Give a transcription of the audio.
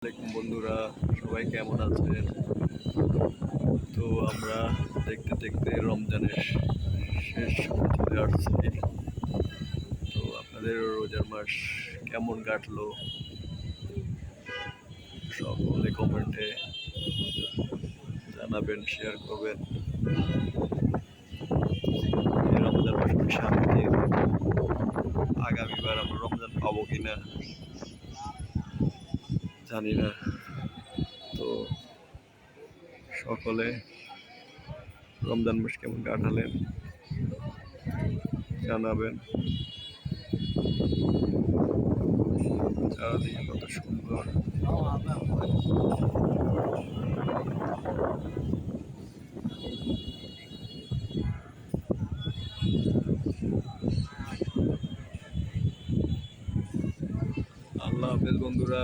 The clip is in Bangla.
আসসালামাইকুম বন্ধুরা, সবাই কেমন আছেন? তো আমরা দেখতে দেখতে রমজানের শেষ চলে আসছি। তো আপনাদের রোজার মাস কেমন কাটলো সকলে কমেন্টে জানাবেন, শেয়ার করবেন। এই রমজান মাস অনেক শান্তির। আগামীবার আমরা রমজান পাবো কিনা জানি না। তো সকলে রমজান মাস কেমন কাটালেন জানাবেন। চারিদিকে কত সুন্দর। আল্লাহ হাফেজ বন্ধুরা।